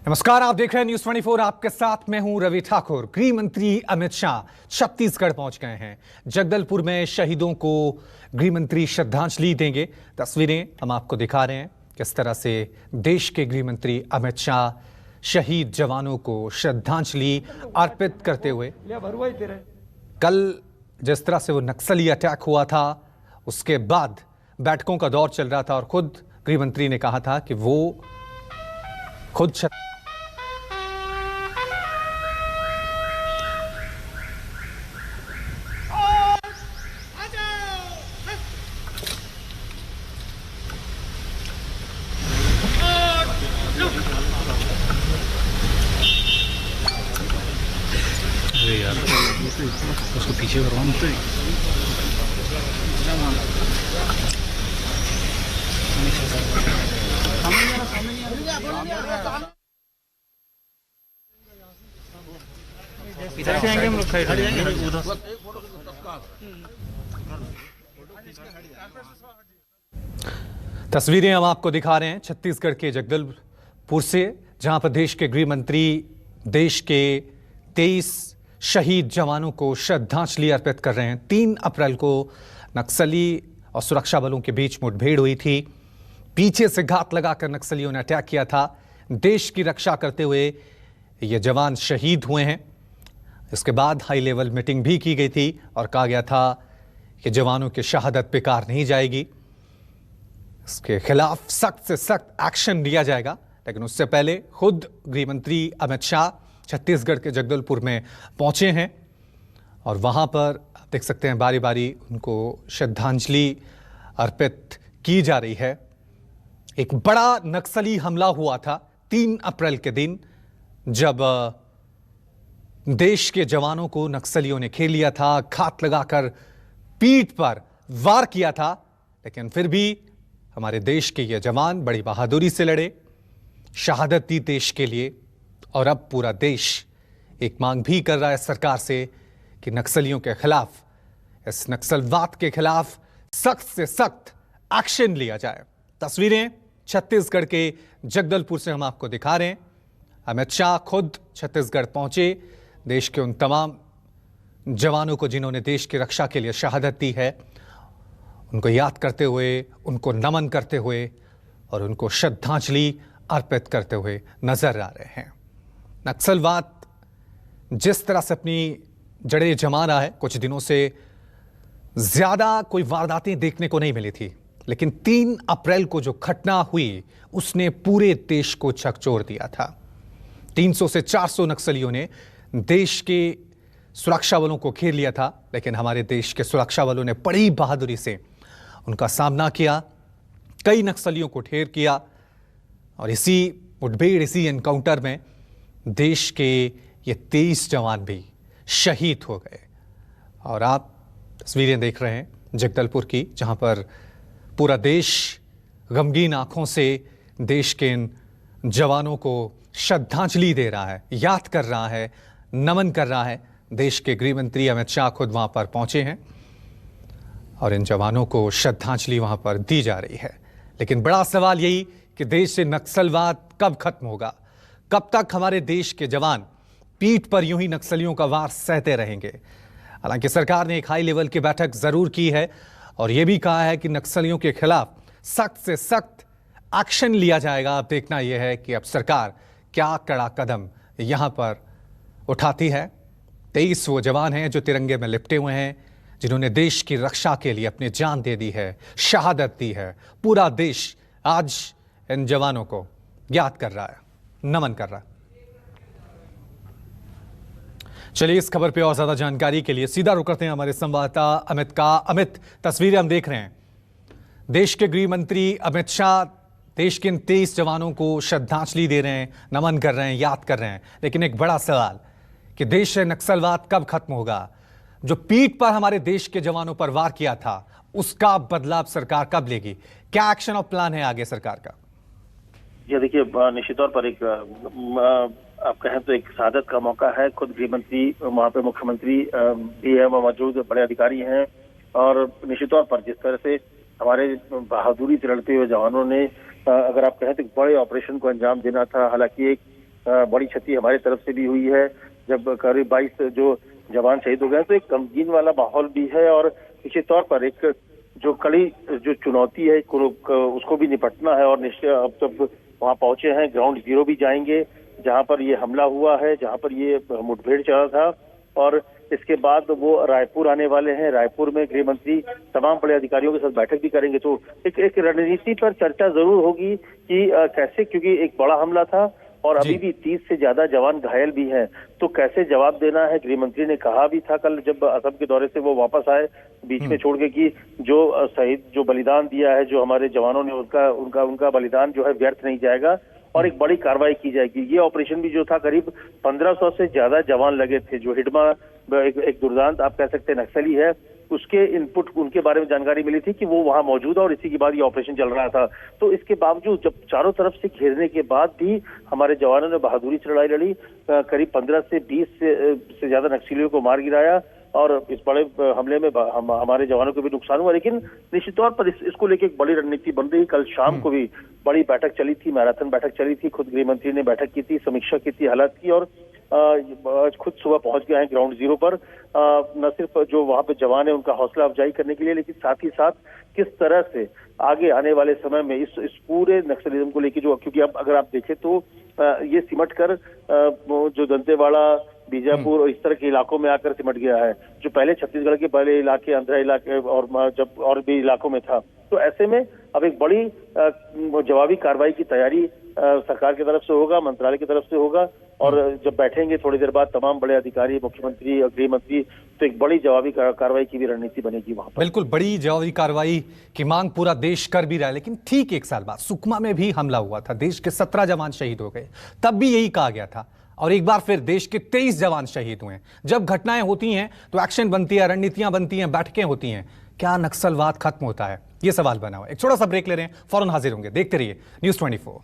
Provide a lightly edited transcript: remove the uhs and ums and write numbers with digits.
नमस्कार, आप देख रहे हैं न्यूज 24। आपके साथ मैं हूं रवि ठाकुर। गृह मंत्री अमित शाह छत्तीसगढ़ पहुंच गए हैं। जगदलपुर में शहीदों को गृह मंत्री श्रद्धांजलि देंगे। तस्वीरें हम आपको दिखा रहे हैं किस तरह से देश के गृह मंत्री अमित शाह शहीद जवानों को श्रद्धांजलि अर्पित करते हुए, कल जिस तरह से वो नक्सली अटैक हुआ था उसके बाद बैठकों का दौर चल रहा था और खुद गृह मंत्री ने कहा था कि वो खुद यार उसको पीछे करवाना तो इधर से आएंगे हम लोग। तस्वीरें हम आपको दिखा रहे हैं छत्तीसगढ़ के जगदलपुर से, जहां पर देश के गृह मंत्री देश के 23 शहीद जवानों को श्रद्धांजलि अर्पित कर रहे हैं। 3 अप्रैल को नक्सली और सुरक्षा बलों के बीच मुठभेड़ हुई थी। पीछे से घात लगाकर नक्सलियों ने अटैक किया था। देश की रक्षा करते हुए ये जवान शहीद हुए हैं। इसके बाद हाई लेवल मीटिंग भी की गई थी और कहा गया था कि जवानों की शहादत बेकार नहीं जाएगी, इसके खिलाफ सख्त से सख्त एक्शन लिया जाएगा। लेकिन उससे पहले खुद गृह मंत्री अमित शाह छत्तीसगढ़ के जगदलपुर में पहुंचे हैं और वहां पर आप देख सकते हैं बारी बारी उनको श्रद्धांजलि अर्पित की जा रही है। एक बड़ा नक्सली हमला हुआ था 3 अप्रैल के दिन, जब देश के जवानों को नक्सलियों ने घेर लिया था, घात लगाकर पीठ पर वार किया था। लेकिन फिर भी हमारे देश के ये जवान बड़ी बहादुरी से लड़े, शहादत दी देश के लिए। और अब पूरा देश एक मांग भी कर रहा है सरकार से कि नक्सलियों के खिलाफ, इस नक्सलवाद के खिलाफ सख्त से सख्त एक्शन लिया जाए। तस्वीरें छत्तीसगढ़ के जगदलपुर से हम आपको दिखा रहे हैं। अमित शाह खुद छत्तीसगढ़ पहुंचे, देश के उन तमाम जवानों को जिन्होंने देश की रक्षा के लिए शहादत दी है, उनको याद करते हुए, उनको नमन करते हुए और उनको श्रद्धांजलि अर्पित करते हुए नजर आ रहे हैं। नक्सलवाद जिस तरह से अपनी जड़ें जमा रहा है, कुछ दिनों से ज्यादा कोई वारदातें देखने को नहीं मिली थी, लेकिन 3 अप्रैल को जो घटना हुई उसने पूरे देश को झकझोर दिया था। 300 से 400 नक्सलियों ने देश के सुरक्षा बलों को घेर लिया था, लेकिन हमारे देश के सुरक्षा बलों ने बड़ी बहादुरी से उनका सामना किया, कई नक्सलियों को ढेर किया और इसी मुठभेड़, इसी एनकाउंटर में देश के ये 23 जवान भी शहीद हो गए। और आप तस्वीरें देख रहे हैं जगदलपुर की, जहां पर पूरा देश गमगीन आंखों से देश के इन जवानों को श्रद्धांजलि दे रहा है, याद कर रहा है, नमन कर रहा है। देश के गृह मंत्री अमित शाह खुद वहां पर पहुंचे हैं और इन जवानों को श्रद्धांजलि वहां पर दी जा रही है। लेकिन बड़ा सवाल यही कि देश से नक्सलवाद कब खत्म होगा, कब तक हमारे देश के जवान पीठ पर यूं ही नक्सलियों का वार सहते रहेंगे। हालांकि सरकार ने एक हाई लेवल की बैठक जरूर की है और यह भी कहा है कि नक्सलियों के खिलाफ सख्त से सख्त एक्शन लिया जाएगा। अब देखना यह है कि अब सरकार क्या कड़ा कदम यहां पर उठाती है। 23 वो जवान हैं जो तिरंगे में लिपटे हुए हैं, जिन्होंने देश की रक्षा के लिए अपनी जान दे दी है, शहादत दी है। पूरा देश आज इन जवानों को याद कर रहा है, नमन कर रहा है। चलिए इस खबर पे और ज्यादा जानकारी के लिए सीधा रुक करते हैं हमारे संवाददाता अमित का। अमित, तस्वीरें हम देख रहे हैं, देश के गृह मंत्री अमित शाह देश के इन 23 जवानों को श्रद्धांजलि दे रहे हैं, नमन कर रहे हैं, याद कर रहे हैं। लेकिन एक बड़ा सवाल कि देश से नक्सलवाद कब खत्म होगा? जो पीठ पर हमारे देश के जवानों पर वार किया था उसका बदलाव सरकार कब लेगी? क्या एक्शन और प्लान है आगे सरकार का? जी देखिए, निश्चित तौर पर एक आप कहें तो एक शहादत का मौका है। खुद गृह मंत्री वहाँ पे, मुख्यमंत्री भी है मौजूद, बड़े अधिकारी हैं और निश्चित तौर पर जिस तरह से हमारे बहादुरी से लड़ते हुए जवानों ने, अगर आप कहें तो बड़े ऑपरेशन को अंजाम देना था। हालांकि एक बड़ी क्षति हमारी तरफ से भी हुई है। जब करीब 22 जो जवान शहीद हो गए तो एक गमगीन वाला माहौल भी है और निश्चित तौर पर एक जो कड़ी जो चुनौती है उसको भी निपटना है। और अब जब वहाँ पहुंचे हैं, ग्राउंड जीरो भी जाएंगे जहाँ पर ये हमला हुआ है, जहाँ पर ये मुठभेड़ चला था, और इसके बाद वो रायपुर आने वाले हैं। रायपुर में गृह मंत्री तमाम बड़े अधिकारियों के साथ बैठक भी करेंगे। तो एक रणनीति पर चर्चा जरूर होगी कि कैसे, क्योंकि एक बड़ा हमला था और अभी भी 30 से ज्यादा जवान घायल भी हैं, तो कैसे जवाब देना है। गृह मंत्री ने कहा भी था कल जब असम के दौरे से वो वापस आए बीच में छोड़ के कि जो शहीद जो बलिदान दिया है जो हमारे जवानों ने, उनका बलिदान जो है व्यर्थ नहीं जाएगा और एक बड़ी कार्रवाई की जाएगी। ये ऑपरेशन भी जो था करीब 1500 से ज्यादा जवान लगे थे। जो हिडमा एक दुर्दांत आप कह सकते हैं नक्सली है, उसके इनपुट उनके बारे में जानकारी मिली थी कि वो वहां मौजूद है और इसी के बाद ये ऑपरेशन चल रहा था। तो इसके बावजूद जब चारों तरफ से घेरने के बाद भी हमारे जवानों ने बहादुरी से लड़ाई लड़ी, करीब 15 से 20 से ज्यादा नक्सलियों को मार गिराया और इस बड़े हमले में हमारे जवानों को भी नुकसान हुआ। लेकिन निश्चित तौर पर इसको लेकर एक बड़ी रणनीति बन रही। कल शाम को भी बड़ी बैठक चली थी, मैराथन बैठक चली थी। खुद गृह मंत्री ने बैठक की थी, समीक्षा की थी हालात की, और खुद सुबह पहुंच गए हैं ग्राउंड जीरो पर। न सिर्फ जो वहां पे जवान है उनका हौसला अफजाई करने के लिए, लेकिन साथ ही साथ किस तरह से आगे आने वाले समय में इस पूरे नक्सलिज्म को लेकर, जो क्योंकि अब अगर आप देखें तो ये सिमट कर जो दंतेवाड़ा, बीजापुर और इस तरह के इलाकों में आकर सिमट गया है, जो पहले छत्तीसगढ़ के पहले इलाके, आंध्रा इलाके और जब और भी इलाकों में था। तो ऐसे में अब एक बड़ी जवाबी कार्रवाई की तैयारी सरकार की तरफ से होगा, मंत्रालय की तरफ से होगा, और जब बैठेंगे थोड़ी देर बाद तमाम बड़े अधिकारी, मुख्यमंत्री और गृह मंत्री, तो एक बड़ी जवाबी कार्रवाई की भी रणनीति बनेगी वहां पर। बिल्कुल, बड़ी जवाबी कार्रवाई की मांग पूरा देश कर भी रहा है। लेकिन ठीक 1 साल बाद सुकमा में भी हमला हुआ था, देश के 17 जवान शहीद हो गए, तब भी यही कहा गया था, और एक बार फिर देश के 23 जवान शहीद हुए हैं। जब घटनाएं होती हैं तो एक्शन बनती है, रणनीतियां बनती हैं, बैठकें होती हैं। क्या नक्सलवाद खत्म होता है? ये सवाल बना हुआ है। एक छोटा सा ब्रेक ले रहे हैं, फौरन हाजिर होंगे। देखते रहिए News 24।